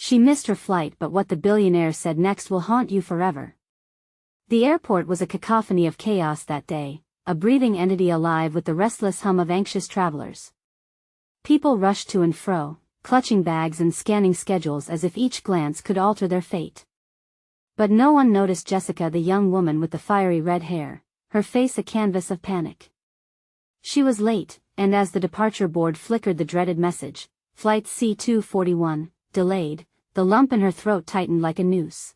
She missed her flight, but what the billionaire said next will haunt you forever. The airport was a cacophony of chaos that day, a breathing entity alive with the restless hum of anxious travelers. People rushed to and fro, clutching bags and scanning schedules as if each glance could alter their fate. But no one noticed Jessica, the young woman with the fiery red hair, her face a canvas of panic. She was late, and as the departure board flickered the dreaded message, Flight C-241, delayed, the lump in her throat tightened like a noose.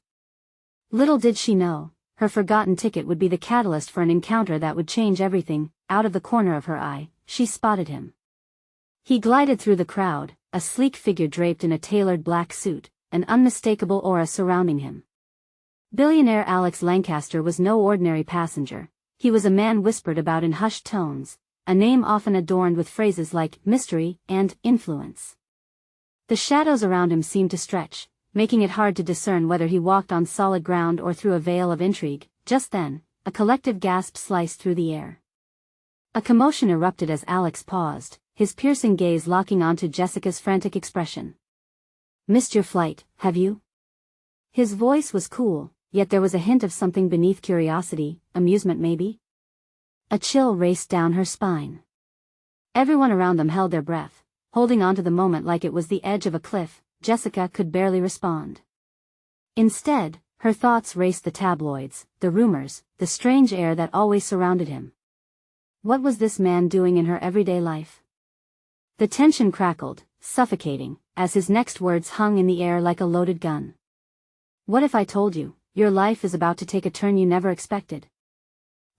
Little did she know, her forgotten ticket would be the catalyst for an encounter that would change everything. Out of the corner of her eye, she spotted him. He glided through the crowd, a sleek figure draped in a tailored black suit, an unmistakable aura surrounding him. Billionaire Alex Lancaster was no ordinary passenger. He was a man whispered about in hushed tones, a name often adorned with phrases like mystery and influence. The shadows around him seemed to stretch, making it hard to discern whether he walked on solid ground or through a veil of intrigue. Just then, a collective gasp sliced through the air. A commotion erupted as Alex paused, his piercing gaze locking onto Jessica's frantic expression. "Missed your flight, have you?" His voice was cool, yet there was a hint of something beneath: curiosity, amusement maybe? A chill raced down her spine. Everyone around them held their breath, holding on to the moment like it was the edge of a cliff. Jessica could barely respond. Instead, her thoughts raced the tabloids, the rumors, the strange air that always surrounded him. What was this man doing in her everyday life? The tension crackled, suffocating, as his next words hung in the air like a loaded gun. "What if I told you, your life is about to take a turn you never expected?"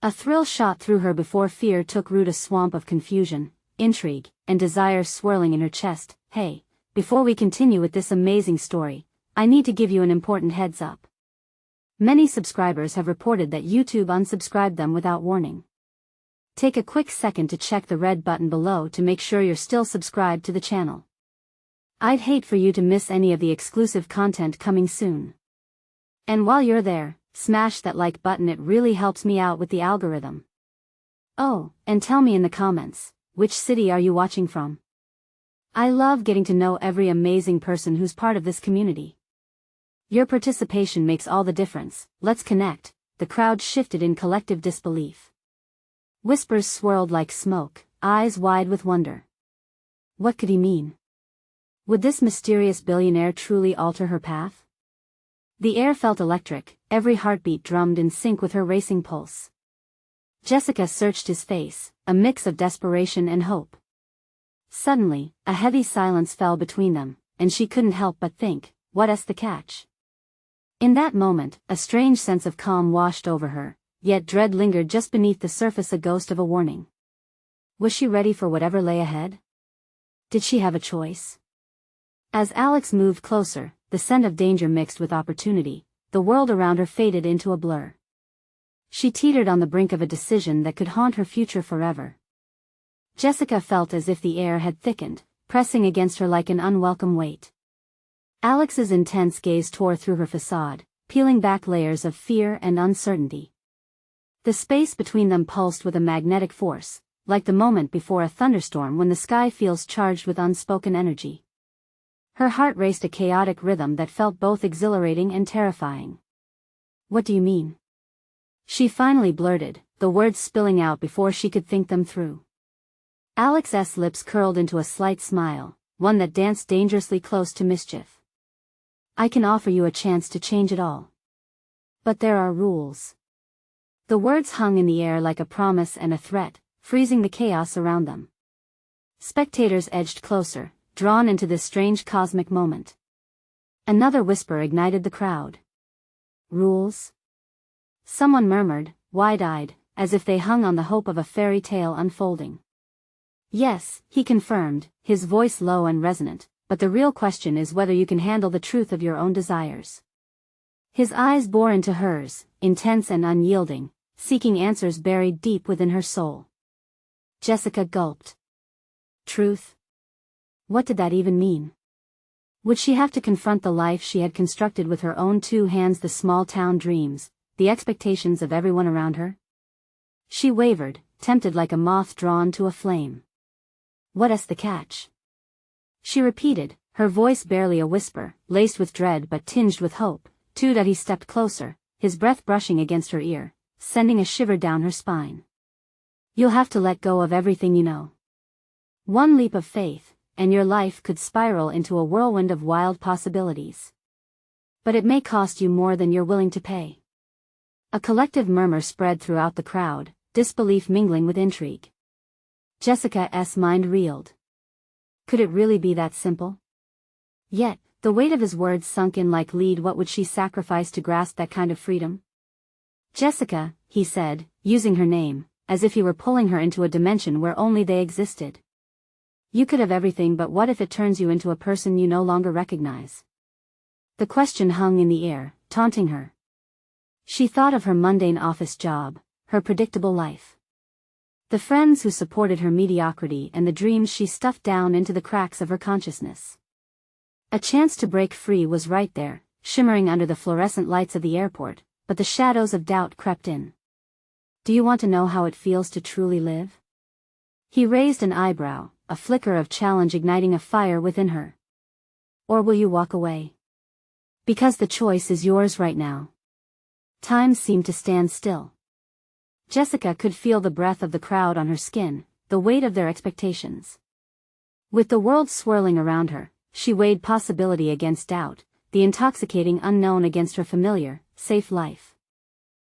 A thrill shot through her before fear took root, a swamp of confusion, intrigue, and desire swirling in her chest. "Hey, before we continue with this amazing story, I need to give you an important heads up. Many subscribers have reported that YouTube unsubscribed them without warning. Take a quick second to check the red button below to make sure you're still subscribed to the channel. I'd hate for you to miss any of the exclusive content coming soon. And while you're there, smash that like button, it really helps me out with the algorithm. Oh, and tell me in the comments, which city are you watching from? I love getting to know every amazing person who's part of this community. Your participation makes all the difference. Let's connect." The crowd shifted in collective disbelief. Whispers swirled like smoke, eyes wide with wonder. What could he mean? Would this mysterious billionaire truly alter her path? The air felt electric, every heartbeat drummed in sync with her racing pulse. Jessica searched his face, a mix of desperation and hope. Suddenly, a heavy silence fell between them, and she couldn't help but think, what's the catch? In that moment, a strange sense of calm washed over her, yet dread lingered just beneath the surface, a ghost of a warning. Was she ready for whatever lay ahead? Did she have a choice? As Alex moved closer, the scent of danger mixed with opportunity, the world around her faded into a blur. She teetered on the brink of a decision that could haunt her future forever. Jessica felt as if the air had thickened, pressing against her like an unwelcome weight. Alex's intense gaze tore through her facade, peeling back layers of fear and uncertainty. The space between them pulsed with a magnetic force, like the moment before a thunderstorm when the sky feels charged with unspoken energy. Her heart raced a chaotic rhythm that felt both exhilarating and terrifying. "What do you mean?" she finally blurted, the words spilling out before she could think them through. Alex's lips curled into a slight smile, one that danced dangerously close to mischief. "I can offer you a chance to change it all. But there are rules." The words hung in the air like a promise and a threat, freezing the chaos around them. Spectators edged closer, drawn into this strange cosmic moment. Another whisper ignited the crowd. "Rules?" someone murmured, wide-eyed, as if they hung on the hope of a fairy tale unfolding. "Yes," he confirmed, his voice low and resonant, "but the real question is whether you can handle the truth of your own desires." His eyes bore into hers, intense and unyielding, seeking answers buried deep within her soul. Jessica gulped. Truth? What did that even mean? Would she have to confront the life she had constructed with her own two hands, the small-town dreams, the expectations of everyone around her? She wavered, tempted like a moth drawn to a flame. "What's the catch?" she repeated, her voice barely a whisper, laced with dread but tinged with hope. That he stepped closer, his breath brushing against her ear, sending a shiver down her spine. You'll have to let go of everything you know. One leap of faith, and your life could spiral into a whirlwind of wild possibilities. But it may cost you more than you're willing to pay. A collective murmur spread throughout the crowd, disbelief mingling with intrigue. Jessica's mind reeled. Could it really be that simple? Yet, the weight of his words sunk in like lead. What would she sacrifice to grasp that kind of freedom? Jessica, he said, using her name, as if he were pulling her into a dimension where only they existed. You could have everything, but what if it turns you into a person you no longer recognize? The question hung in the air, taunting her. She thought of her mundane office job, her predictable life. The friends who supported her mediocrity and the dreams she stuffed down into the cracks of her consciousness. A chance to break free was right there, shimmering under the fluorescent lights of the airport, but the shadows of doubt crept in. Do you want to know how it feels to truly live? He raised an eyebrow, a flicker of challenge igniting a fire within her. Or will you walk away? Because the choice is yours right now. Time seemed to stand still. Jessica could feel the breath of the crowd on her skin, the weight of their expectations. With the world swirling around her, she weighed possibility against doubt, the intoxicating unknown against her familiar, safe life.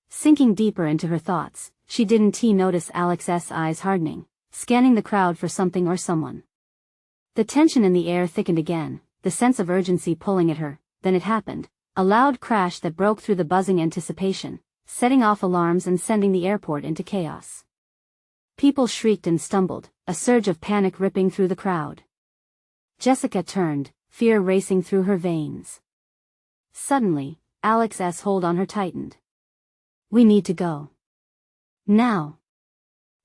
Sinking deeper into her thoughts, she didn't notice Alex's eyes hardening, scanning the crowd for something or someone. The tension in the air thickened again, the sense of urgency pulling at her. Then it happened, a loud crash that broke through the buzzing anticipation, setting off alarms and sending the airport into chaos. People shrieked and stumbled, a surge of panic ripping through the crowd. Jessica turned, fear racing through her veins. Suddenly, Alex's hold on her tightened. We need to go. Now.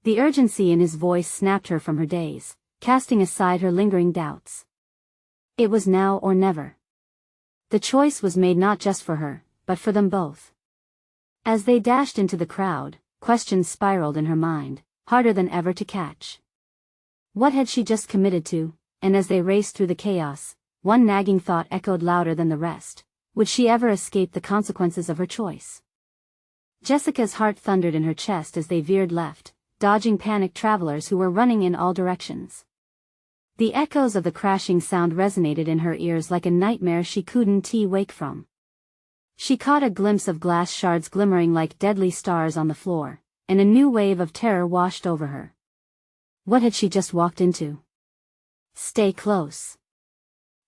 The urgency in his voice snapped her from her daze, casting aside her lingering doubts. It was now or never. The choice was made not just for her, but for them both. As they dashed into the crowd, questions spiraled in her mind, harder than ever to catch. What had she just committed to? And as they raced through the chaos, one nagging thought echoed louder than the rest. Would she ever escape the consequences of her choice? Jessica's heart thundered in her chest as they veered left, dodging panicked travelers who were running in all directions. The echoes of the crashing sound resonated in her ears like a nightmare she couldn't wake from. She caught a glimpse of glass shards glimmering like deadly stars on the floor, and a new wave of terror washed over her. What had she just walked into? Stay close.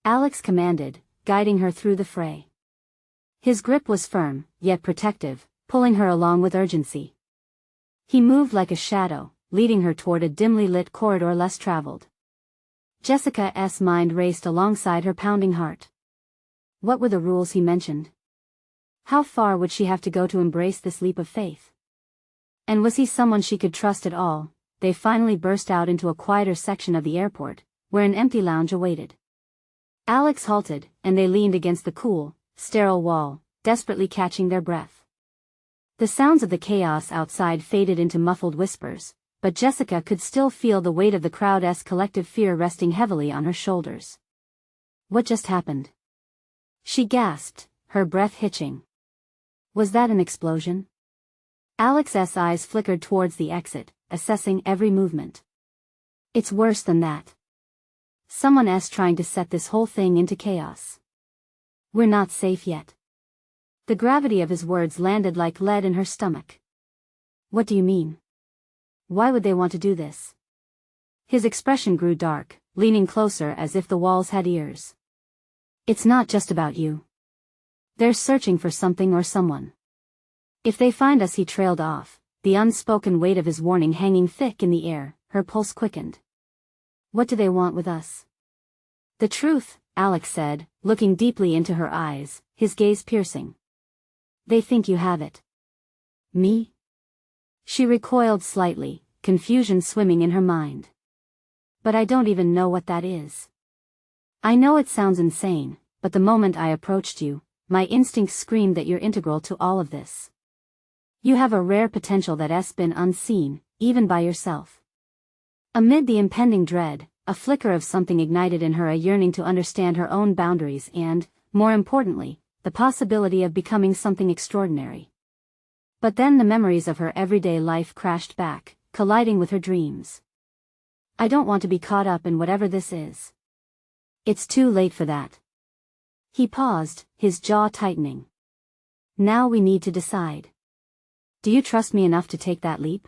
Alex commanded, guiding her through the fray. His grip was firm, yet protective, pulling her along with urgency. He moved like a shadow, leading her toward a dimly lit corridor less traveled. Jessica's mind raced alongside her pounding heart. What were the rules he mentioned? How far would she have to go to embrace this leap of faith? And was he someone she could trust at all? They finally burst out into a quieter section of the airport, where an empty lounge awaited. Alex halted, and they leaned against the cool, sterile wall, desperately catching their breath. The sounds of the chaos outside faded into muffled whispers, but Jessica could still feel the weight of the crowd's collective fear resting heavily on her shoulders. What just happened? She gasped, her breath hitching. Was that an explosion? Alex's eyes flickered towards the exit, assessing every movement. It's worse than that. Someone's trying to set this whole thing into chaos. We're not safe yet. The gravity of his words landed like lead in her stomach. What do you mean? Why would they want to do this? His expression grew dark, leaning closer as if the walls had ears. It's not just about you. They're searching for something or someone. If they find us, he trailed off, the unspoken weight of his warning hanging thick in the air. Her pulse quickened. What do they want with us? The truth, Alex said, looking deeply into her eyes, his gaze piercing. They think you have it. Me? She recoiled slightly, confusion swimming in her mind. But I don't even know what that is. I know it sounds insane, but the moment I approached you, my instincts screamed that you're integral to all of this. You have a rare potential that's been unseen, even by yourself. Amid the impending dread, a flicker of something ignited in her, a yearning to understand her own boundaries and, more importantly, the possibility of becoming something extraordinary. But then the memories of her everyday life crashed back, colliding with her dreams. I don't want to be caught up in whatever this is. It's too late for that. He paused, his jaw tightening. Now we need to decide. Do you trust me enough to take that leap?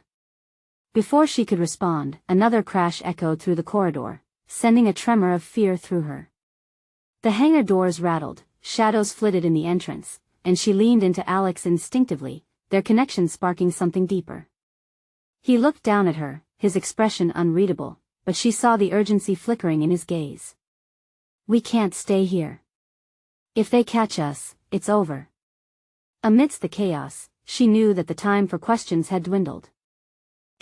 Before she could respond, another crash echoed through the corridor, sending a tremor of fear through her. The hangar doors rattled, shadows flitted in the entrance, and she leaned into Alex instinctively, their connection sparking something deeper. He looked down at her, his expression unreadable, but she saw the urgency flickering in his gaze. We can't stay here. If they catch us, it's over. Amidst the chaos, she knew that the time for questions had dwindled.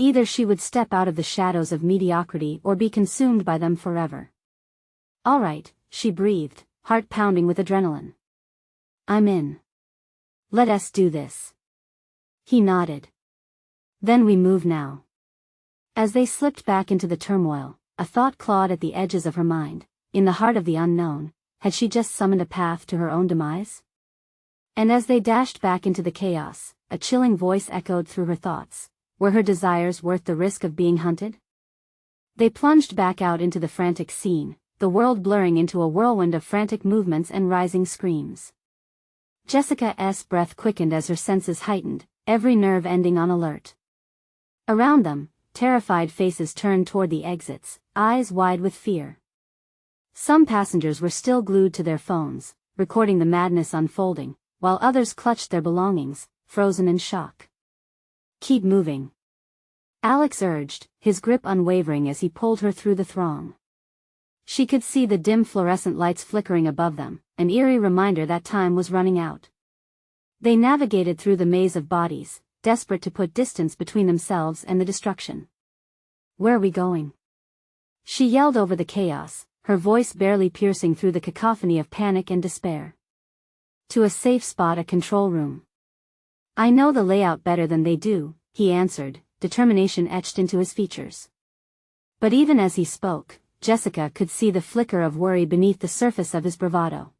Either she would step out of the shadows of mediocrity or be consumed by them forever. All right, she breathed, heart pounding with adrenaline. I'm in. Let us do this. He nodded. Then we move now. As they slipped back into the turmoil, a thought clawed at the edges of her mind. In the heart of the unknown, had she just summoned a path to her own demise? And as they dashed back into the chaos, a chilling voice echoed through her thoughts. Were her desires worth the risk of being hunted? They plunged back out into the frantic scene, the world blurring into a whirlwind of frantic movements and rising screams. Jessica's breath quickened as her senses heightened, every nerve ending on alert. Around them, terrified faces turned toward the exits, eyes wide with fear. Some passengers were still glued to their phones, recording the madness unfolding, while others clutched their belongings, frozen in shock. Keep moving. Alex urged, his grip unwavering as he pulled her through the throng. She could see the dim fluorescent lights flickering above them, an eerie reminder that time was running out. They navigated through the maze of bodies, desperate to put distance between themselves and the destruction. Where are we going? She yelled over the chaos, her voice barely piercing through the cacophony of panic and despair. To a safe spot, a control room. I know the layout better than they do, he answered, determination etched into his features. But even as he spoke, Jessica could see the flicker of worry beneath the surface of his bravado.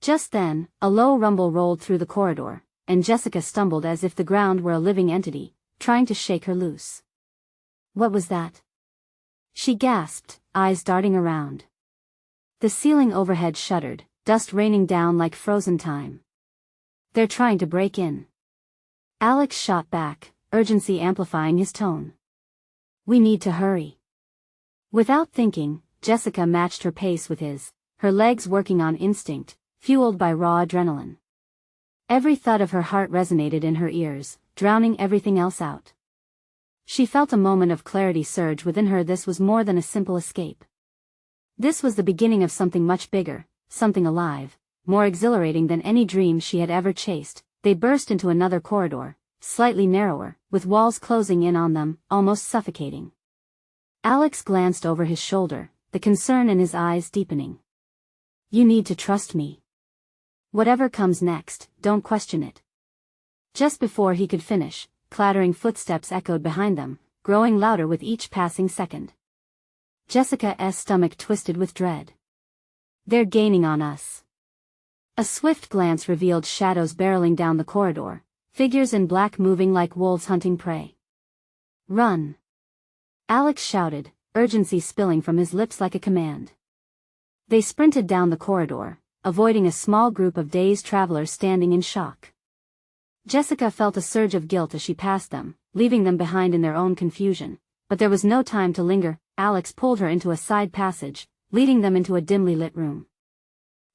Just then, a low rumble rolled through the corridor, and Jessica stumbled as if the ground were a living entity, trying to shake her loose. What was that? She gasped, eyes darting around. The ceiling overhead shuddered, dust raining down like frozen time. They're trying to break in. Alex shot back, urgency amplifying his tone. We need to hurry. Without thinking, Jessica matched her pace with his, her legs working on instinct, fueled by raw adrenaline. Every thud of her heart resonated in her ears, drowning everything else out. She felt a moment of clarity surge within her. This was more than a simple escape. This was the beginning of something much bigger, something alive, more exhilarating than any dream she had ever chased. They burst into another corridor, slightly narrower, with walls closing in on them, almost suffocating. Alex glanced over his shoulder, the concern in his eyes deepening. You need to trust me. Whatever comes next, don't question it. Just before he could finish, clattering footsteps echoed behind them, growing louder with each passing second. Jessica's stomach twisted with dread. They're gaining on us. A swift glance revealed shadows barreling down the corridor, figures in black moving like wolves hunting prey. Run! Alex shouted, urgency spilling from his lips like a command. They sprinted down the corridor, avoiding a small group of dazed travelers standing in shock. Jessica felt a surge of guilt as she passed them, leaving them behind in their own confusion, but there was no time to linger. Alex pulled her into a side passage, leading them into a dimly lit room.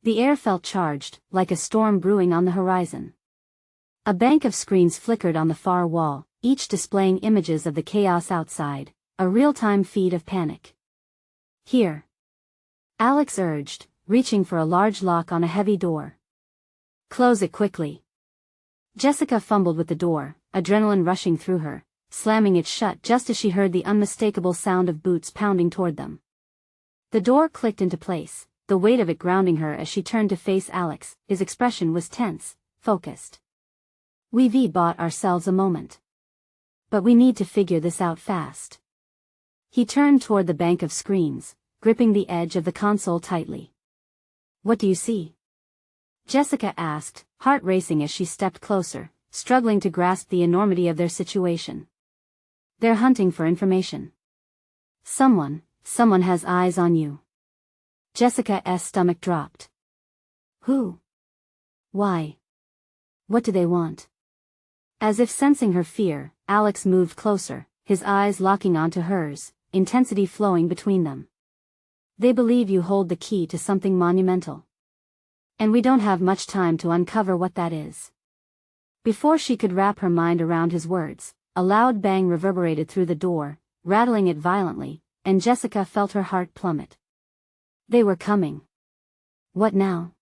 The air felt charged, like a storm brewing on the horizon. A bank of screens flickered on the far wall, each displaying images of the chaos outside, a real-time feed of panic. Here. Alex urged, reaching for a large lock on a heavy door. Close it quickly. Jessica fumbled with the door, adrenaline rushing through her, slamming it shut just as she heard the unmistakable sound of boots pounding toward them. The door clicked into place, the weight of it grounding her as she turned to face Alex. His expression was tense, focused. We've bought ourselves a moment. But we need to figure this out fast. He turned toward the bank of screens, gripping the edge of the console tightly. "What do you see?" Jessica asked, heart racing as she stepped closer, struggling to grasp the enormity of their situation. "They're hunting for information. Someone has eyes on you." Jessica's stomach dropped. "Who? Why? What do they want?" As if sensing her fear, Alex moved closer, his eyes locking onto hers, intensity flowing between them. "They believe you hold the key to something monumental. And we don't have much time to uncover what that is." Before she could wrap her mind around his words, a loud bang reverberated through the door, rattling it violently, and Jessica felt her heart plummet. They were coming. What now?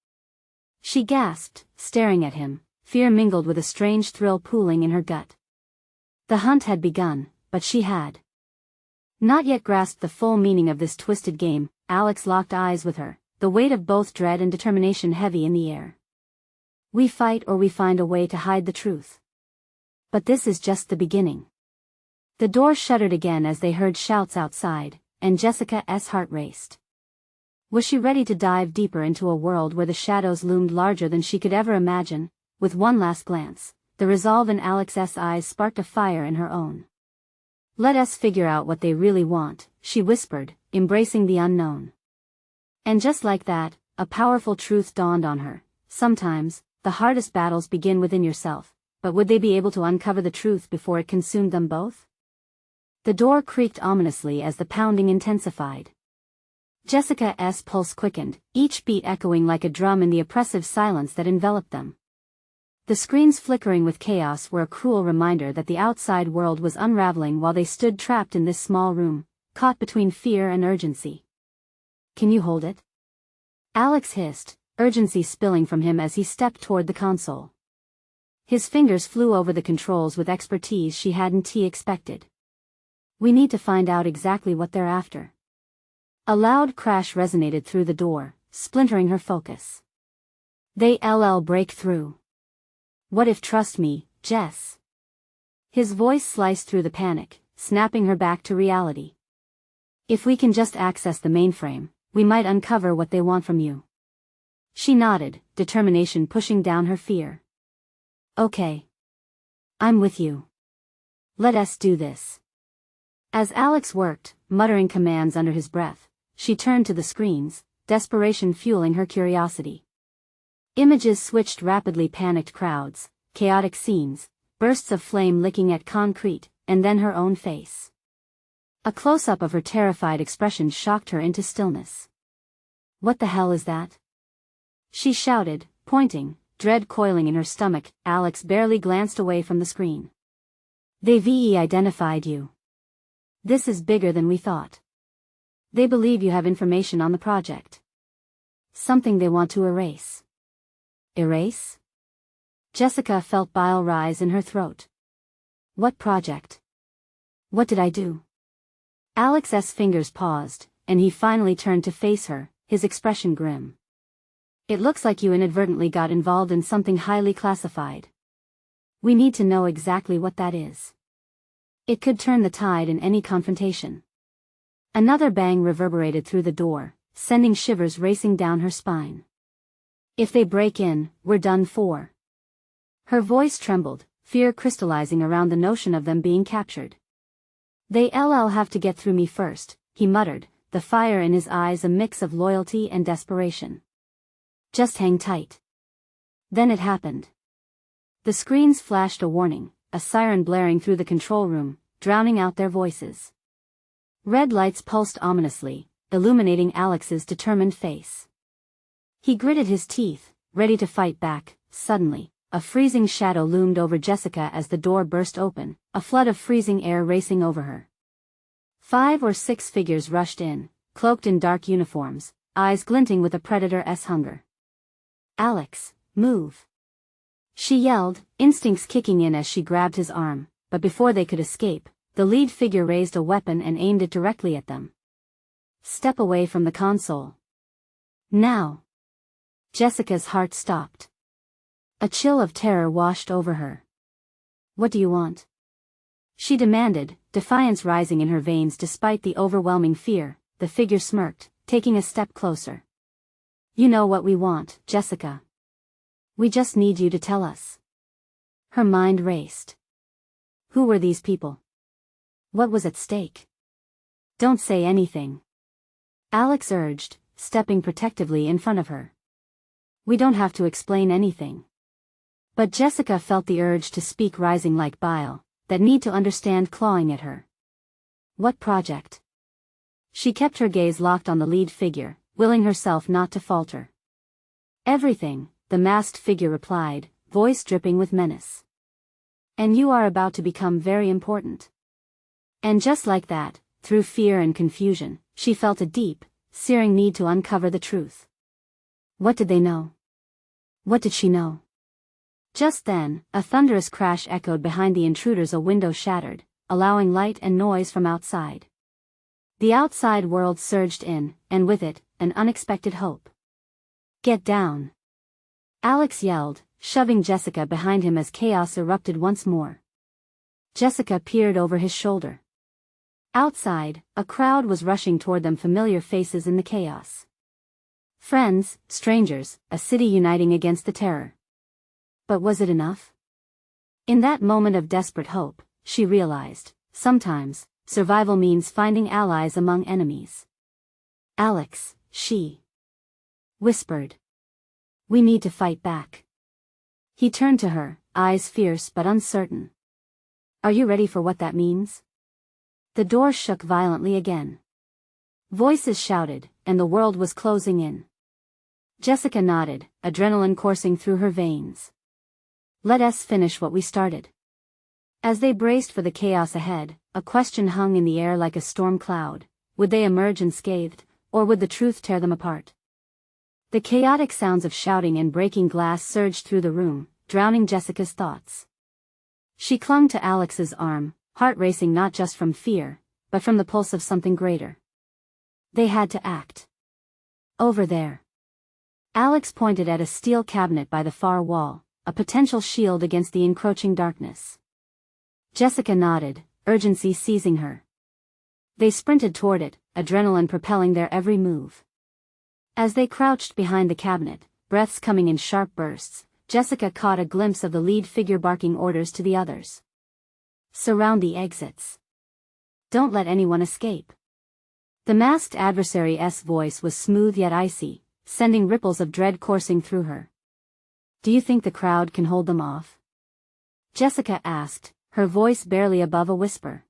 She gasped, staring at him, fear mingled with a strange thrill pooling in her gut. The hunt had begun, but she had not yet grasped the full meaning of this twisted game. Alex locked eyes with her, the weight of both dread and determination heavy in the air. "We fight or we find a way to hide the truth. But this is just the beginning." The door shuddered again as they heard shouts outside, and Jessica's heart raced. Was she ready to dive deeper into a world where the shadows loomed larger than she could ever imagine? With one last glance, the resolve in Alex's eyes sparked a fire in her own. "Let us figure out what they really want," she whispered, embracing the unknown. And just like that, a powerful truth dawned on her. Sometimes, the hardest battles begin within yourself, but would they be able to uncover the truth before it consumed them both? The door creaked ominously as the pounding intensified. Jessica's pulse quickened, each beat echoing like a drum in the oppressive silence that enveloped them. The screens flickering with chaos were a cruel reminder that the outside world was unraveling while they stood trapped in this small room, caught between fear and urgency. "Can you hold it?" Alex hissed, urgency spilling from him as he stepped toward the console. His fingers flew over the controls with expertise she hadn't expected. "We need to find out exactly what they're after." A loud crash resonated through the door, splintering her focus. "They'll break through. What if? Trust me, Jess." His voice sliced through the panic, snapping her back to reality. "If we can just access the mainframe, we might uncover what they want from you." She nodded, determination pushing down her fear. "Okay. I'm with you. Let us do this." As Alex worked, muttering commands under his breath, she turned to the screens, desperation fueling her curiosity. Images switched rapidly, panicked crowds, chaotic scenes, bursts of flame licking at concrete, and then her own face. A close-up of her terrified expression shocked her into stillness. "What the hell is that?" she shouted, pointing, dread coiling in her stomach. Alex barely glanced away from the screen. "They've identified you. This is bigger than we thought. They believe you have information on the project. Something they want to erase." "Erase?" Jessica felt bile rise in her throat. "What project? What did I do?" Alex's fingers paused, and he finally turned to face her, his expression grim. "It looks like you inadvertently got involved in something highly classified. We need to know exactly what that is. It could turn the tide in any confrontation." Another bang reverberated through the door, sending shivers racing down her spine. "If they break in, we're done for." Her voice trembled, fear crystallizing around the notion of them being captured. "They'll have to get through me first," he muttered, the fire in his eyes a mix of loyalty and desperation. "Just hang tight." Then it happened. The screens flashed a warning, a siren blaring through the control room, drowning out their voices. Red lights pulsed ominously, illuminating Alex's determined face. He gritted his teeth, ready to fight back. Suddenly, a freezing shadow loomed over Jessica as the door burst open, a flood of freezing air racing over her. 5 or 6 figures rushed in, cloaked in dark uniforms, eyes glinting with a predator's hunger. "Alex, move!" she yelled, instincts kicking in as she grabbed his arm, but before they could escape, the lead figure raised a weapon and aimed it directly at them. "Step away from the console. Now!" Jessica's heart stopped. A chill of terror washed over her. "What do you want?" she demanded, defiance rising in her veins despite the overwhelming fear. The figure smirked, taking a step closer. You know what we want, Jessica. We just need you to tell us. Her mind raced. Who were these people? What was at stake? Don't say anything, Alex urged, stepping protectively in front of her. We don't have to explain anything. But Jessica felt the urge to speak rising like bile, that need to understand clawing at her. What project? She kept her gaze locked on the lead figure, willing herself not to falter. Everything, the masked figure replied, voice dripping with menace. And you are about to become very important. And just like that, through fear and confusion, she felt a deep, searing need to uncover the truth. What did they know? What did she know? Just then, a thunderous crash echoed behind the intruders. A window shattered, allowing light and noise from outside. The outside world surged in, and with it, an unexpected hope. Get down! Alex yelled, shoving Jessica behind him as chaos erupted once more. Jessica peered over his shoulder. Outside, a crowd was rushing toward them, familiar faces in the chaos. Friends, strangers, a city uniting against the terror. But was it enough? In that moment of desperate hope, she realized, sometimes, survival means finding allies among enemies. Alex, she whispered. We need to fight back. He turned to her, eyes fierce but uncertain. Are you ready for what that means? The door shook violently again. Voices shouted, and the world was closing in. Jessica nodded, adrenaline coursing through her veins. Let us finish what we started. As they braced for the chaos ahead, a question hung in the air like a storm cloud. Would they emerge unscathed, or would the truth tear them apart? The chaotic sounds of shouting and breaking glass surged through the room, drowning Jessica's thoughts. She clung to Alex's arm, heart racing not just from fear, but from the pulse of something greater. They had to act. Over there. Alex pointed at a steel cabinet by the far wall, a potential shield against the encroaching darkness. Jessica nodded, urgency seizing her. They sprinted toward it, adrenaline propelling their every move. As they crouched behind the cabinet, breaths coming in sharp bursts, Jessica caught a glimpse of the lead figure barking orders to the others. Surround the exits. Don't let anyone escape. The masked adversary's voice was smooth yet icy, sending ripples of dread coursing through her. Do you think the crowd can hold them off? Jessica asked, her voice barely above a whisper.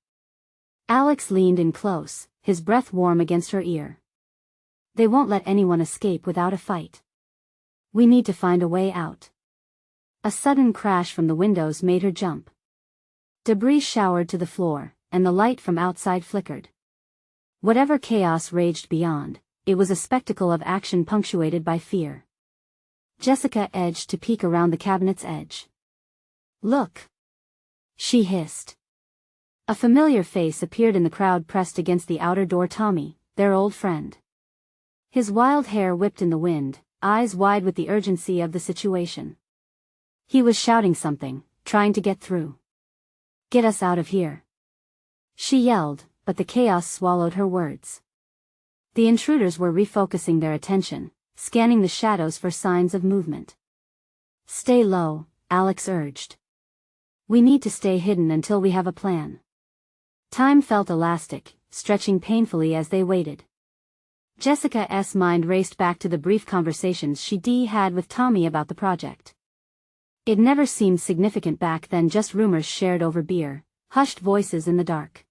Alex leaned in close, his breath warm against her ear. They won't let anyone escape without a fight. We need to find a way out. A sudden crash from the windows made her jump. Debris showered to the floor, and the light from outside flickered. Whatever chaos raged beyond, it was a spectacle of action punctuated by fear. Jessica edged to peek around the cabinet's edge. Look! She hissed. A familiar face appeared in the crowd pressed against the outer door. Tommy, their old friend. His wild hair whipped in the wind, eyes wide with the urgency of the situation. He was shouting something, trying to get through. Get us out of here. She yelled, but the chaos swallowed her words. The intruders were refocusing their attention, scanning the shadows for signs of movement. Stay low, Alex urged. We need to stay hidden until we have a plan. Time felt elastic, stretching painfully as they waited. Jessica's mind raced back to the brief conversations she had with Tommy about the project. It never seemed significant back then, just rumors shared over beer, hushed voices in the dark.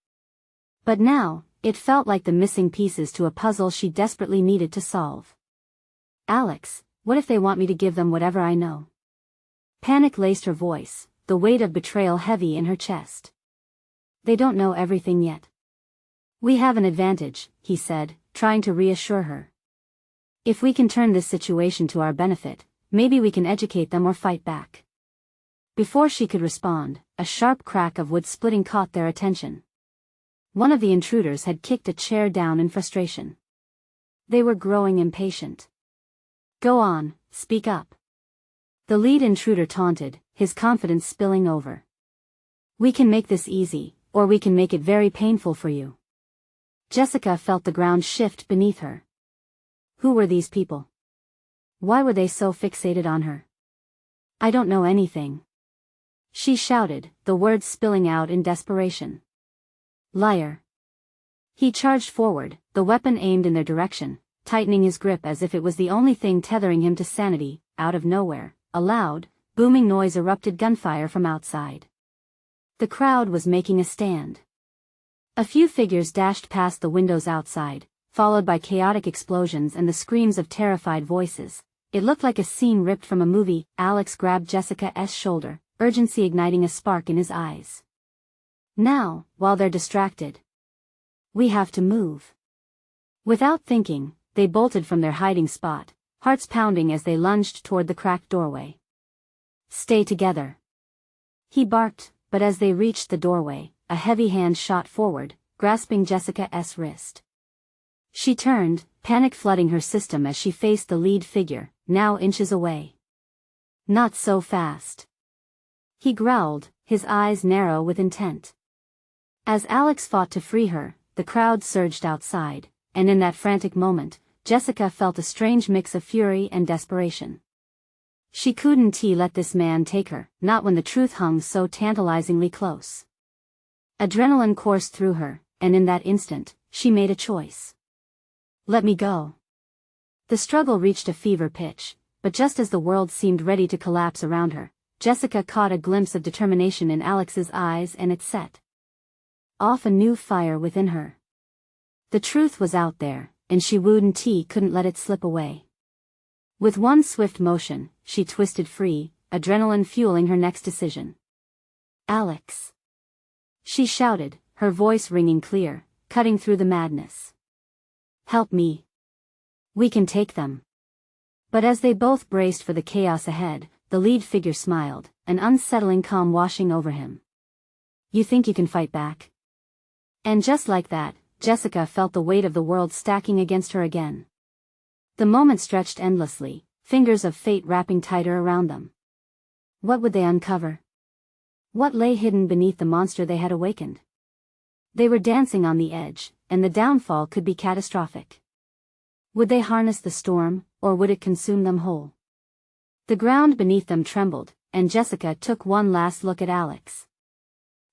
But now, it felt like the missing pieces to a puzzle she desperately needed to solve. Alex, what if they want me to give them whatever I know? Panic laced her voice, the weight of betrayal heavy in her chest. They don't know everything yet. We have an advantage, he said, trying to reassure her. If we can turn this situation to our benefit, maybe we can educate them or fight back. Before she could respond, a sharp crack of wood splitting caught their attention. One of the intruders had kicked a chair down in frustration. They were growing impatient. Go on, speak up. The lead intruder taunted, his confidence spilling over. We can make this easy, or we can make it very painful for you. Jessica felt the ground shift beneath her. Who were these people? Why were they so fixated on her? I don't know anything, she shouted, the words spilling out in desperation. Liar. He charged forward, the weapon aimed in their direction, tightening his grip as if it was the only thing tethering him to sanity. Out of nowhere, a loud, booming noise erupted, gunfire from outside. The crowd was making a stand. A few figures dashed past the windows outside, followed by chaotic explosions and the screams of terrified voices. It looked like a scene ripped from a movie. Alex grabbed Jessica's shoulder, urgency igniting a spark in his eyes. Now, while they're distracted, we have to move. Without thinking, they bolted from their hiding spot, hearts pounding as they lunged toward the cracked doorway. Stay together, he barked, but as they reached the doorway, a heavy hand shot forward, grasping Jessica's wrist. She turned, panic flooding her system as she faced the lead figure, now inches away. Not so fast, he growled, his eyes narrow with intent. As Alex fought to free her, the crowd surged outside, and in that frantic moment, Jessica felt a strange mix of fury and desperation. She couldn't let this man take her, not when the truth hung so tantalizingly close. Adrenaline coursed through her, and in that instant, she made a choice. Let me go. The struggle reached a fever pitch, but just as the world seemed ready to collapse around her, Jessica caught a glimpse of determination in Alex's eyes, and it set off a new fire within her. The truth was out there, and she couldn't let it slip away. With one swift motion, she twisted free, adrenaline fueling her next decision. Alex, she shouted, her voice ringing clear, cutting through the madness. Help me. We can take them. But as they both braced for the chaos ahead, the lead figure smiled, an unsettling calm washing over him. You think you can fight back? And just like that, Jessica felt the weight of the world stacking against her again. The moment stretched endlessly, fingers of fate wrapping tighter around them. What would they uncover? What lay hidden beneath the monster they had awakened? They were dancing on the edge, and the downfall could be catastrophic. Would they harness the storm, or would it consume them whole? The ground beneath them trembled, and Jessica took one last look at Alex.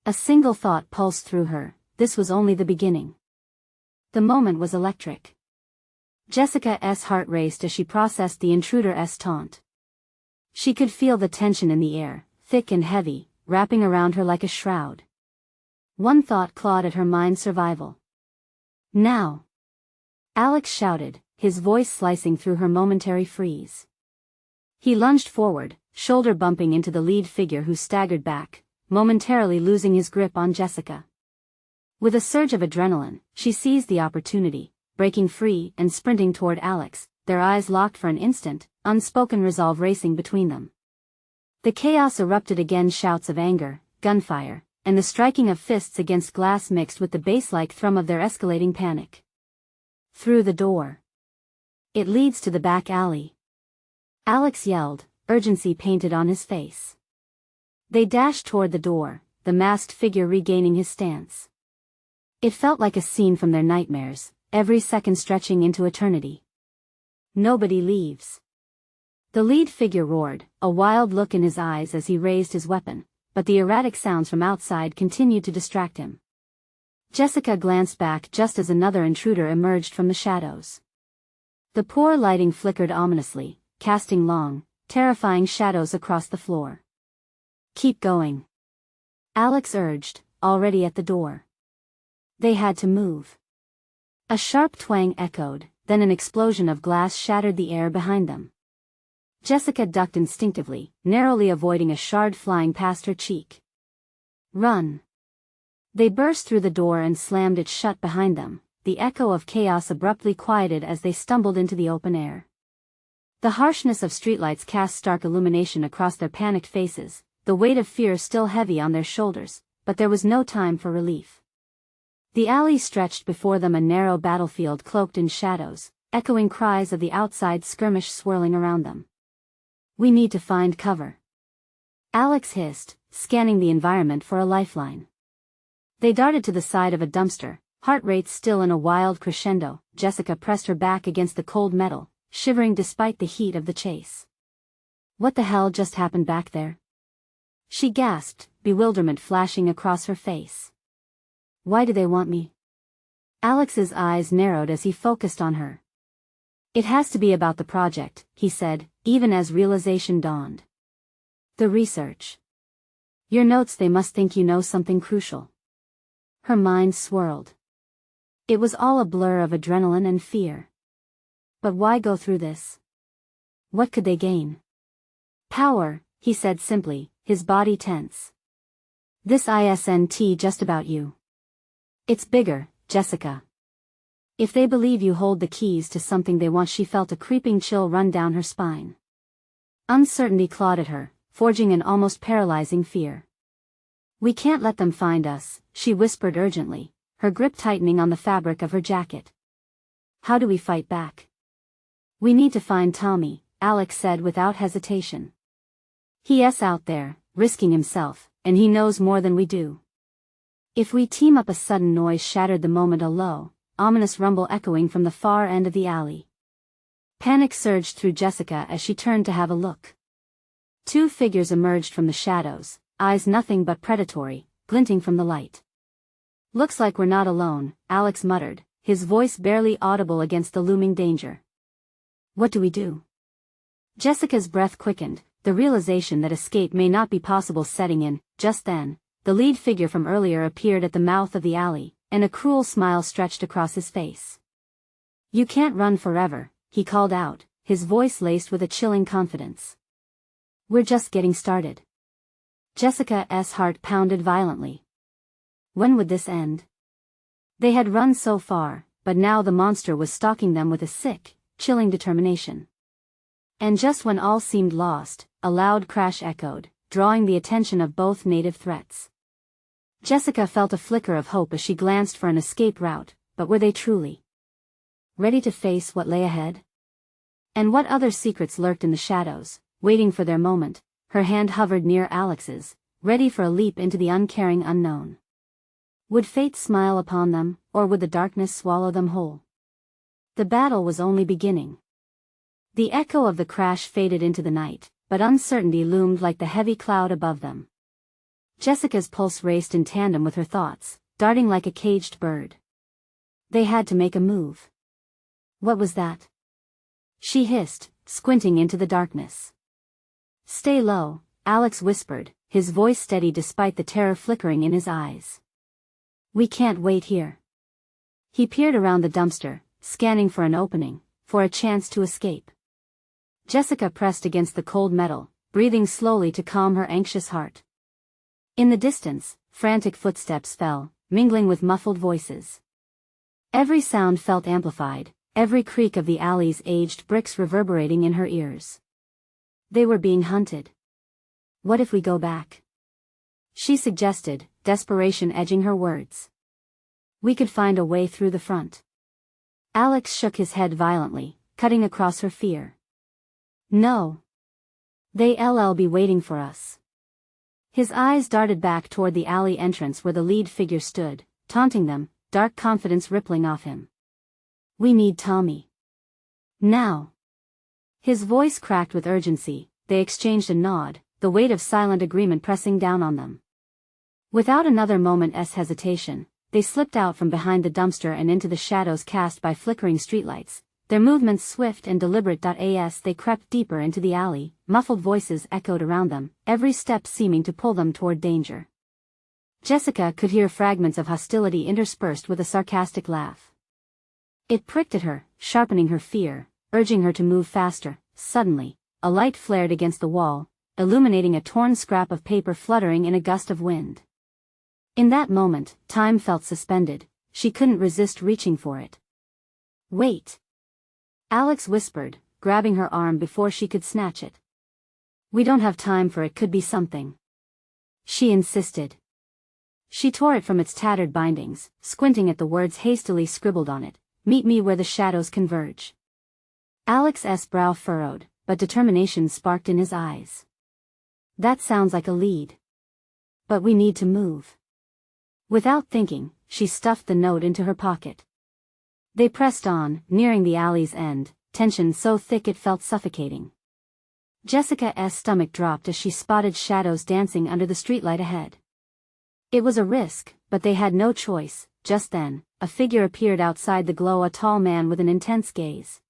A single thought pulsed through her, this was only the beginning. The moment was electric. Jessica's heart raced as she processed the intruder's taunt. She could feel the tension in the air, thick and heavy, wrapping around her like a shroud. One thought clawed at her mind's survival. Now! Alex shouted, his voice slicing through her momentary freeze. He lunged forward, shoulder bumping into the lead figure who staggered back, momentarily losing his grip on Jessica. With a surge of adrenaline, she seized the opportunity, breaking free and sprinting toward Alex, their eyes locked for an instant, unspoken resolve racing between them. The chaos erupted again, shouts of anger, gunfire, and the striking of fists against glass mixed with the bass-like thrum of their escalating panic. Through the door. It leads to the back alley. Alex yelled, urgency painted on his face. They dashed toward the door, the masked figure regaining his stance. It felt like a scene from their nightmares, every second stretching into eternity. Nobody leaves. The lead figure roared, a wild look in his eyes as he raised his weapon, but the erratic sounds from outside continued to distract him. Jessica glanced back just as another intruder emerged from the shadows. The poor lighting flickered ominously, casting long, terrifying shadows across the floor. Keep going, Alex urged, already at the door. They had to move. A sharp twang echoed, then an explosion of glass shattered the air behind them. Jessica ducked instinctively, narrowly avoiding a shard flying past her cheek. Run! They burst through the door and slammed it shut behind them, the echo of chaos abruptly quieted as they stumbled into the open air. The harshness of streetlights cast stark illumination across their panicked faces, the weight of fear still heavy on their shoulders, but there was no time for relief. The alley stretched before them, a narrow battlefield cloaked in shadows, echoing cries of the outside skirmish swirling around them. We need to find cover, Alex hissed, scanning the environment for a lifeline. They darted to the side of a dumpster, heart rate still in a wild crescendo. Jessica pressed her back against the cold metal, shivering despite the heat of the chase. What the hell just happened back there? She gasped, bewilderment flashing across her face. Why do they want me? Alex's eyes narrowed as he focused on her. It has to be about the project, he said, even as realization dawned. The research. Your notes, they must think you know something crucial. Her mind swirled. It was all a blur of adrenaline and fear. But why go through this? What could they gain? Power, he said simply, his body tense. This isn't just about you. It's bigger, Jessica. If they believe you hold the keys to something they want. She felt a creeping chill run down her spine. Uncertainty clawed at her, forging an almost paralyzing fear. We can't let them find us, she whispered urgently, her grip tightening on the fabric of her jacket. How do we fight back? We need to find Tommy, Alex said without hesitation. He's out there, risking himself, and he knows more than we do. If we team up. A sudden noise shattered the moment, a low, ominous rumble echoing from the far end of the alley. Panic surged through Jessica as she turned to have a look. Two figures emerged from the shadows, eyes nothing but predatory, glinting from the light. Looks like we're not alone, Alex muttered, his voice barely audible against the looming danger. What do we do? Jessica's breath quickened, the realization that escape may not be possible setting in. Just then, the lead figure from earlier appeared at the mouth of the alley, and a cruel smile stretched across his face. You can't run forever, he called out, his voice laced with a chilling confidence. We're just getting started. Jessica's heart pounded violently. When would this end? They had run so far, but now the monster was stalking them with a sick, chilling determination. And just when all seemed lost, a loud crash echoed, drawing the attention of both native threats. Jessica felt a flicker of hope as she glanced for an escape route, but were they truly ready to face what lay ahead? And what other secrets lurked in the shadows, waiting for their moment? Her hand hovered near Alex's, ready for a leap into the uncaring unknown. Would fate smile upon them, or would the darkness swallow them whole? The battle was only beginning. The echo of the crash faded into the night, but uncertainty loomed like the heavy cloud above them. Jessica's pulse raced in tandem with her thoughts, darting like a caged bird. They had to make a move. What was that? She hissed, squinting into the darkness. Stay low, Alex whispered, his voice steady despite the terror flickering in his eyes. We can't wait here. He peered around the dumpster, scanning for an opening, for a chance to escape. Jessica pressed against the cold metal, breathing slowly to calm her anxious heart. In the distance, frantic footsteps fell, mingling with muffled voices. Every sound felt amplified, every creak of the alley's aged bricks reverberating in her ears. They were being hunted. What if we go back? She suggested, desperation edging her words. We could find a way through the front. Alex shook his head violently, cutting across her fear. No. They'll be waiting for us. His eyes darted back toward the alley entrance where the lead figure stood, taunting them, dark confidence rippling off him. We need Tommy. Now. His voice cracked with urgency. They exchanged a nod, the weight of silent agreement pressing down on them. Without another moment's hesitation, they slipped out from behind the dumpster and into the shadows cast by flickering streetlights, their movements swift and deliberate. As they crept deeper into the alley, muffled voices echoed around them, every step seeming to pull them toward danger. Jessica could hear fragments of hostility interspersed with a sarcastic laugh. It pricked at her, sharpening her fear, urging her to move faster. Suddenly, a light flared against the wall, illuminating a torn scrap of paper fluttering in a gust of wind. In that moment, time felt suspended. She couldn't resist reaching for it. Wait! Alex whispered, grabbing her arm before she could snatch it. We don't have time for it. Could be something. She insisted. She tore it from its tattered bindings, squinting at the words hastily scribbled on it. Meet me where the shadows converge. Alex's brow furrowed, but determination sparked in his eyes. That sounds like a lead. But we need to move. Without thinking, she stuffed the note into her pocket. They pressed on, nearing the alley's end, tension so thick it felt suffocating. Jessica's stomach dropped as she spotted shadows dancing under the streetlight ahead. It was a risk, but they had no choice. Just then, a figure appeared outside the glow, a tall man with an intense gaze.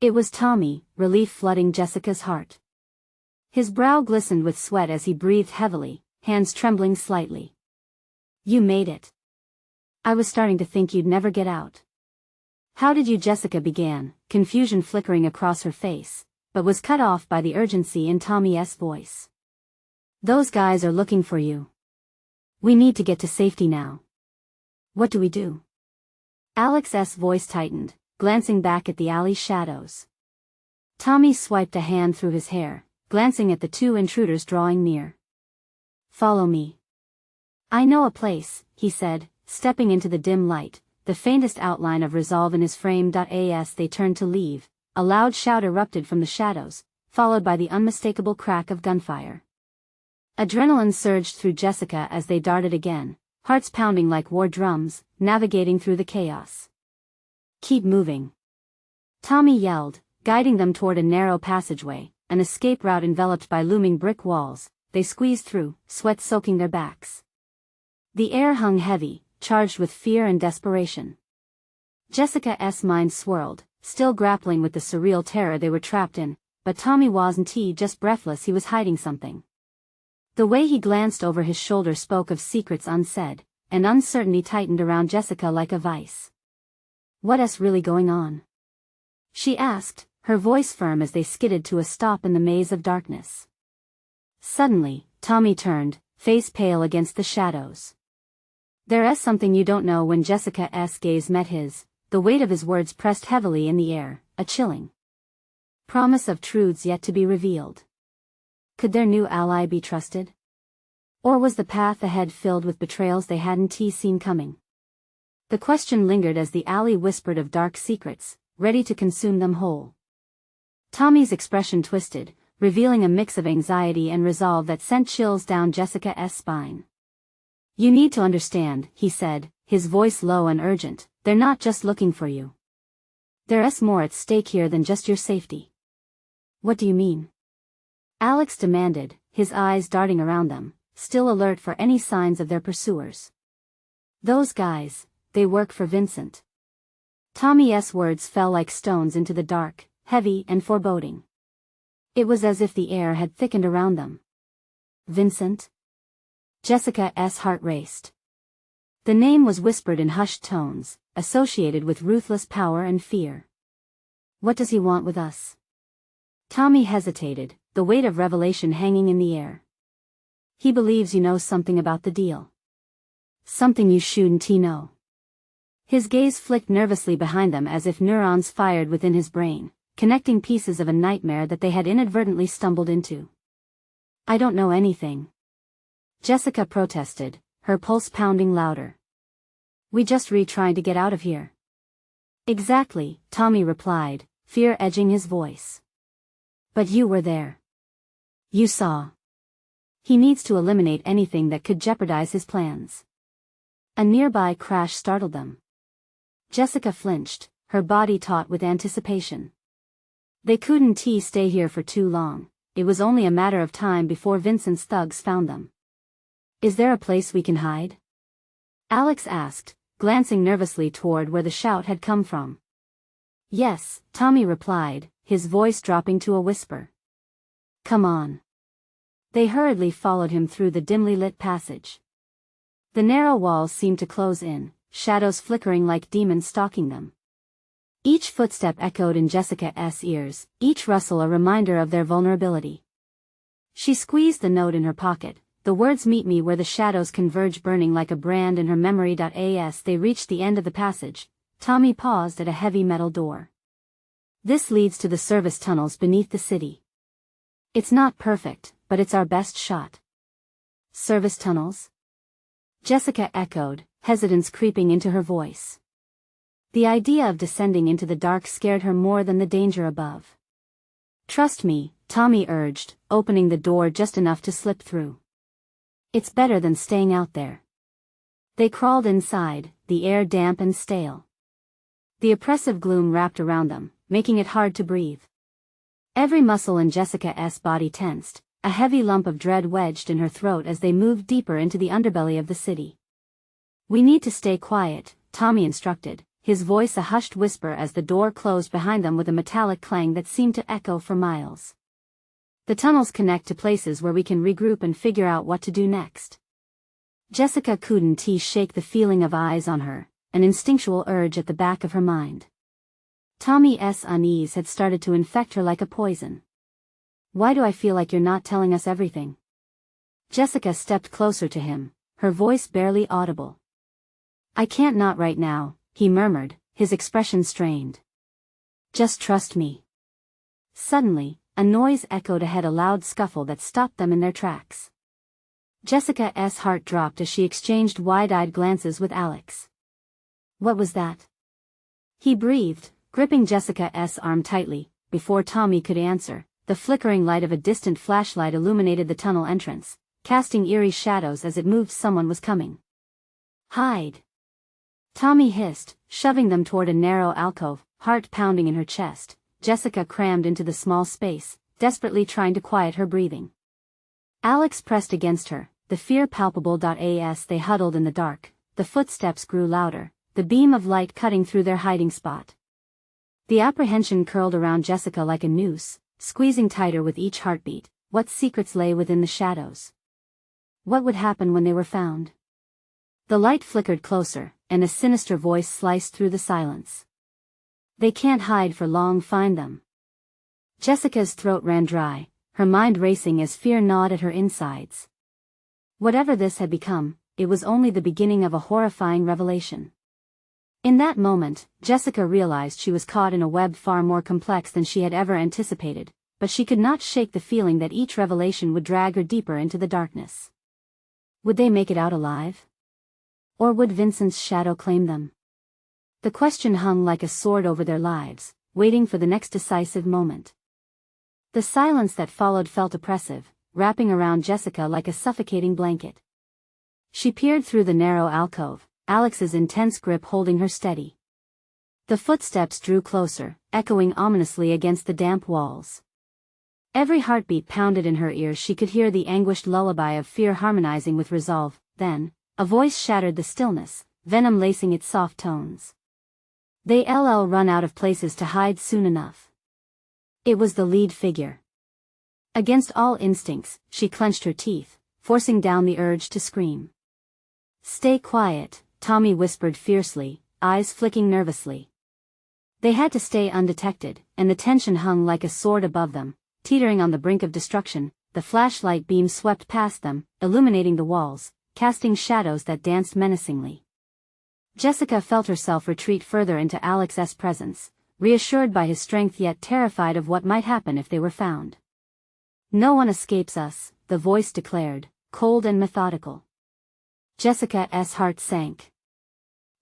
It was Tommy, relief flooding Jessica's heart. His brow glistened with sweat as he breathed heavily, hands trembling slightly. "You made it. I was starting to think you'd never get out." "How did you?" Jessica began, confusion flickering across her face, but was cut off by the urgency in Tommy's voice. "Those guys are looking for you. We need to get to safety now." "What do we do?" Alex's voice tightened, glancing back at the alley's shadows. Tommy swiped a hand through his hair, glancing at the two intruders drawing near. "Follow me. I know a place," he said, stepping into the dim light, the faintest outline of resolve in his frame. As they turned to leave, a loud shout erupted from the shadows, followed by the unmistakable crack of gunfire. Adrenaline surged through Jessica as they darted again, hearts pounding like war drums, navigating through the chaos. "Keep moving," Tommy yelled, guiding them toward a narrow passageway, an escape route enveloped by looming brick walls. They squeezed through, sweat soaking their backs. The air hung heavy, charged with fear and desperation. Jessica's mind swirled, still grappling with the surreal terror they were trapped in, but Tommy wasn't just breathless. He was hiding something. The way he glanced over his shoulder spoke of secrets unsaid, and uncertainty tightened around Jessica like a vice. "What's really going on?" she asked, her voice firm as they skidded to a stop in the maze of darkness. Suddenly, Tommy turned, face pale against the shadows. "There's something you don't know." When Jessica's gaze met his, the weight of his words pressed heavily in the air, a chilling promise of truths yet to be revealed. Could their new ally be trusted? Or was the path ahead filled with betrayals they hadn't seen coming? The question lingered as the alley whispered of dark secrets, ready to consume them whole. Tommy's expression twisted, revealing a mix of anxiety and resolve that sent chills down Jessica's spine. "You need to understand," he said, his voice low and urgent, "they're not just looking for you. There's more at stake here than just your safety." "What do you mean?" Alex demanded, his eyes darting around them, still alert for any signs of their pursuers. "Those guys, they work for Vincent." Tommy's words fell like stones into the dark, heavy and foreboding. It was as if the air had thickened around them. "Vincent?" Jessica's heart raced. The name was whispered in hushed tones, associated with ruthless power and fear. "What does he want with us?" Tommy hesitated, the weight of revelation hanging in the air. "He believes you know something about the deal. Something you shouldn't know." His gaze flicked nervously behind them as if neurons fired within his brain, connecting pieces of a nightmare that they had inadvertently stumbled into. "I don't know anything," Jessica protested, her pulse pounding louder. "We just trying to get out of here." "Exactly," Tommy replied, fear edging his voice. "But you were there. You saw. He needs to eliminate anything that could jeopardize his plans." A nearby crash startled them. Jessica flinched, her body taut with anticipation. They couldn't stay here for too long. It was only a matter of time before Vincent's thugs found them. "Is there a place we can hide?" Alex asked, glancing nervously toward where the shout had come from. "Yes," Tommy replied, his voice dropping to a whisper. "Come on." They hurriedly followed him through the dimly lit passage. The narrow walls seemed to close in, shadows flickering like demons stalking them. Each footstep echoed in Jessica's ears, each rustle a reminder of their vulnerability. She squeezed the note in her pocket, the words "meet me where the shadows converge" burning like a brand in her memory. As they reached the end of the passage, Tommy paused at a heavy metal door. "This leads to the service tunnels beneath the city. It's not perfect, but it's our best shot." "Service tunnels?" Jessica echoed, hesitance creeping into her voice. The idea of descending into the dark scared her more than the danger above. "Trust me," Tommy urged, opening the door just enough to slip through. "It's better than staying out there." They crawled inside, the air damp and stale. The oppressive gloom wrapped around them, making it hard to breathe. Every muscle in Jessica's body tensed, a heavy lump of dread wedged in her throat as they moved deeper into the underbelly of the city. "We need to stay quiet," Tommy instructed, his voice a hushed whisper as the door closed behind them with a metallic clang that seemed to echo for miles. "The tunnels connect to places where we can regroup and figure out what to do next." Jessica couldn't shake the feeling of eyes on her, an instinctual urge at the back of her mind. Tommy's unease had started to infect her like a poison. "Why do I feel like you're not telling us everything?" Jessica stepped closer to him, her voice barely audible. "I can't not right now," he murmured, his expression strained. "Just trust me." Suddenly, a noise echoed ahead, a loud scuffle that stopped them in their tracks. Jessica's heart dropped as she exchanged wide-eyed glances with Alex. "What was that?" he breathed, gripping Jessica's arm tightly. Before Tommy could answer, the flickering light of a distant flashlight illuminated the tunnel entrance, casting eerie shadows as it moved. Someone was coming. "Hide!" Tommy hissed, shoving them toward a narrow alcove, heart pounding in her chest. Jessica crammed into the small space, desperately trying to quiet her breathing. Alex pressed against her, the fear palpable. As they huddled in the dark, the footsteps grew louder, the beam of light cutting through their hiding spot. The apprehension curled around Jessica like a noose, squeezing tighter with each heartbeat. What secrets lay within the shadows? What would happen when they were found? The light flickered closer, and a sinister voice sliced through the silence. "They can't hide for long. Find them." Jessica's throat ran dry, her mind racing as fear gnawed at her insides. Whatever this had become, it was only the beginning of a horrifying revelation. In that moment, Jessica realized she was caught in a web far more complex than she had ever anticipated, but she could not shake the feeling that each revelation would drag her deeper into the darkness. Would they make it out alive? Or would Vincent's shadow claim them? The question hung like a sword over their lives, waiting for the next decisive moment. The silence that followed felt oppressive, wrapping around Jessica like a suffocating blanket. She peered through the narrow alcove, Alex's intense grip holding her steady. The footsteps drew closer, echoing ominously against the damp walls. Every heartbeat pounded in her ears. She could hear the anguished lullaby of fear harmonizing with resolve. Then, a voice shattered the stillness, venom lacing its soft tones. "They'll run out of places to hide soon enough." It was the lead figure. Against all instincts, she clenched her teeth, forcing down the urge to scream. "Stay quiet," Tommy whispered fiercely, eyes flicking nervously. They had to stay undetected, and the tension hung like a sword above them, teetering on the brink of destruction. The flashlight beam swept past them, illuminating the walls, casting shadows that danced menacingly. Jessica felt herself retreat further into Alex's presence, reassured by his strength yet terrified of what might happen if they were found. "No one escapes us," the voice declared, cold and methodical. Jessica's heart sank.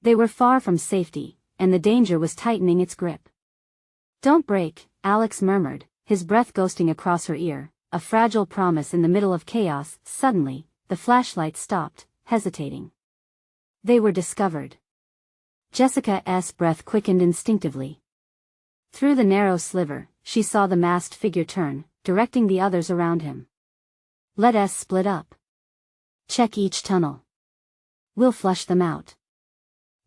They were far from safety, and the danger was tightening its grip. "Don't break," Alex murmured, his breath ghosting across her ear, a fragile promise in the middle of chaos. Suddenly, the flashlight stopped, hesitating. They were discovered. Jessica's breath quickened instinctively. Through the narrow sliver, she saw the masked figure turn, directing the others around him. "Let us split up. Check each tunnel. We'll flush them out."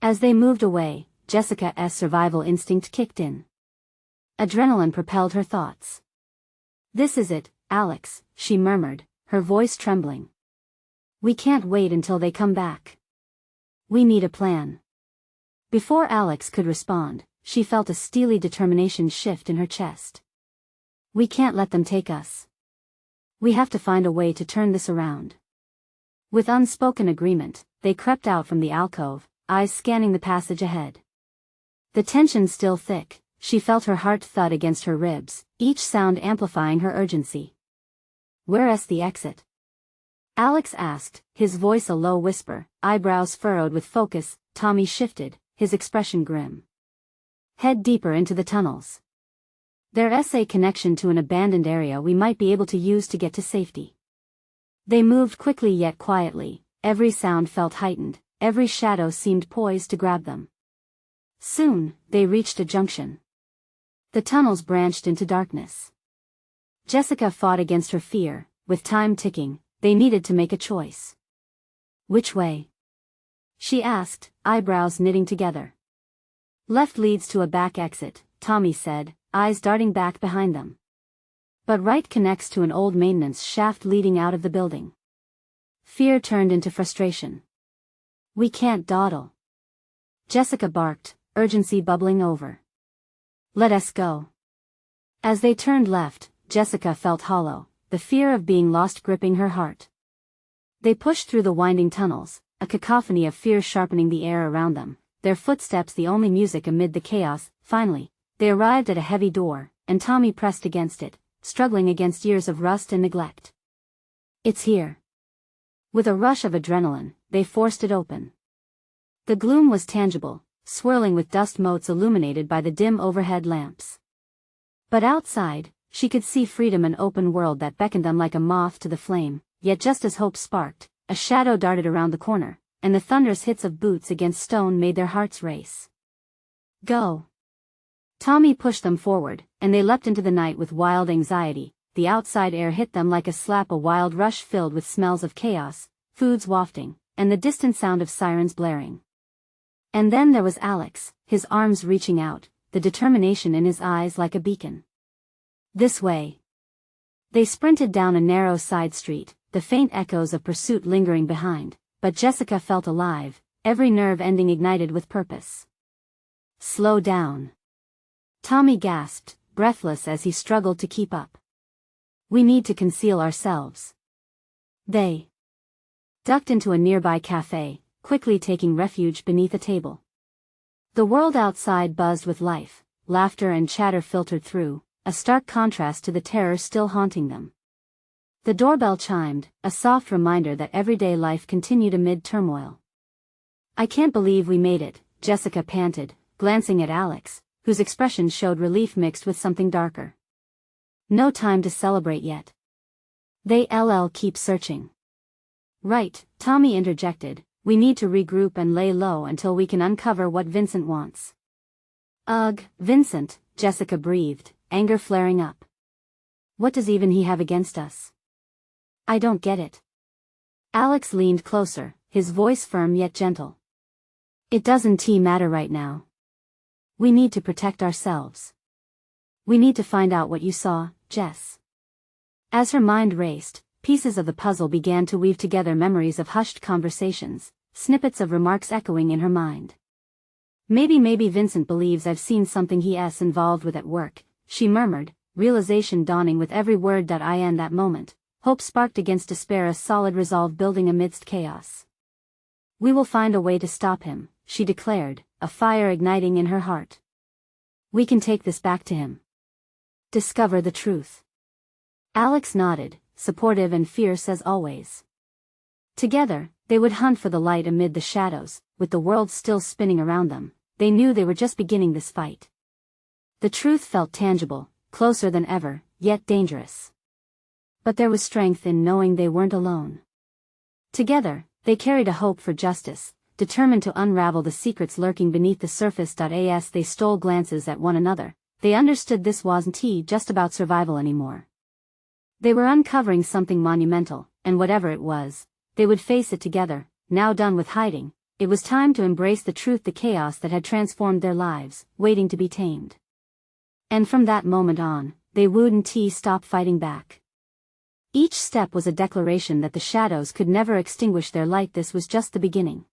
As they moved away, Jessica's survival instinct kicked in. Adrenaline propelled her thoughts. "This is it, Alex," she murmured, her voice trembling. "We can't wait until they come back. We need a plan." Before Alex could respond, she felt a steely determination shift in her chest. "We can't let them take us. We have to find a way to turn this around." With unspoken agreement, they crept out from the alcove, eyes scanning the passage ahead. The tension still thick, she felt her heart thud against her ribs, each sound amplifying her urgency. "Where's the exit?" Alex asked, his voice a low whisper, eyebrows furrowed with focus. Tommy shifted, his expression grim. "Head deeper into the tunnels. There's a connection to an abandoned area we might be able to use to get to safety." They moved quickly yet quietly, every sound felt heightened, every shadow seemed poised to grab them. Soon, they reached a junction. The tunnels branched into darkness. Jessica fought against her fear. With time ticking, they needed to make a choice. Which way? She asked, eyebrows knitting together. Left leads to a back exit, Tommy said, eyes darting back behind them. But right connects to an old maintenance shaft leading out of the building. Fear turned into frustration. We can't dawdle. Jessica barked, urgency bubbling over. Let us go. As they turned left, Jessica felt hollow, the fear of being lost gripping her heart. They pushed through the winding tunnels, a cacophony of fear sharpening the air around them, their footsteps the only music amid the chaos. Finally, they arrived at a heavy door, and Tommy pressed against it, struggling against years of rust and neglect. It's here. With a rush of adrenaline, they forced it open. The gloom was tangible, swirling with dust motes illuminated by the dim overhead lamps. But outside, she could see freedom, an open world that beckoned them like a moth to the flame. Yet just as hope sparked, a shadow darted around the corner, and the thunderous hits of boots against stone made their hearts race. Go! Tommy pushed them forward, and they leapt into the night with wild anxiety. The outside air hit them like a slap, a wild rush filled with smells of chaos, foods wafting, and the distant sound of sirens blaring. And then there was Alex, his arms reaching out, the determination in his eyes like a beacon. This way. They sprinted down a narrow side street, the faint echoes of pursuit lingering behind, but Jessica felt alive, every nerve ending ignited with purpose. Slow down. Tommy gasped, breathless as he struggled to keep up. We need to conceal ourselves. They ducked into a nearby cafe, quickly taking refuge beneath a table. The world outside buzzed with life, laughter and chatter filtered through, a stark contrast to the terror still haunting them. The doorbell chimed, a soft reminder that everyday life continued amid turmoil. I can't believe we made it, Jessica panted, glancing at Alex, whose expression showed relief mixed with something darker. No time to celebrate yet. They'll keep searching. Right, Tommy interjected, we need to regroup and lay low until we can uncover what Vincent wants. Ugh, Vincent, Jessica breathed, anger flaring up. What does even he have against us? I don't get it. Alex leaned closer, his voice firm yet gentle. It doesn't matter right now. We need to protect ourselves. We need to find out what you saw, Jess. As her mind raced, pieces of the puzzle began to weave together, memories of hushed conversations, snippets of remarks echoing in her mind. Maybe Vincent believes I've seen something he's involved with at work, she murmured, realization dawning with every word. In that moment, hope sparked against despair, a solid resolve building amidst chaos. We will find a way to stop him, she declared, a fire igniting in her heart. We can take this back to him. Discover the truth. Alex nodded, supportive and fierce as always. Together, they would hunt for the light amid the shadows, with the world still spinning around them. They knew they were just beginning this fight. The truth felt tangible, closer than ever, yet dangerous. But there was strength in knowing they weren't alone. Together, they carried a hope for justice, determined to unravel the secrets lurking beneath the surface. As they stole glances at one another, they understood this wasn't just about survival anymore. They were uncovering something monumental, and whatever it was, they would face it together. Now done with hiding, it was time to embrace the truth, the chaos that had transformed their lives, waiting to be tamed. And from that moment on, they wouldn't stop fighting back. Each step was a declaration that the shadows could never extinguish their light. This was just the beginning.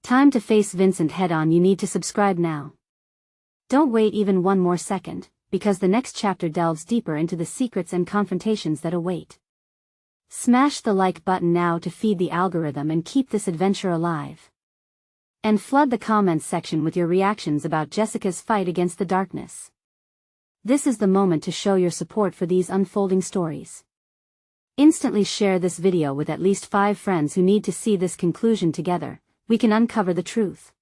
Time to face Vincent head-on. You need to subscribe now. Don't wait even one more second, because the next chapter delves deeper into the secrets and confrontations that await. Smash the like button now to feed the algorithm and keep this adventure alive. And flood the comments section with your reactions about Jessica's fight against the darkness. This is the moment to show your support for these unfolding stories. Instantly share this video with at least 5 friends who need to see this conclusion together. We can uncover the truth.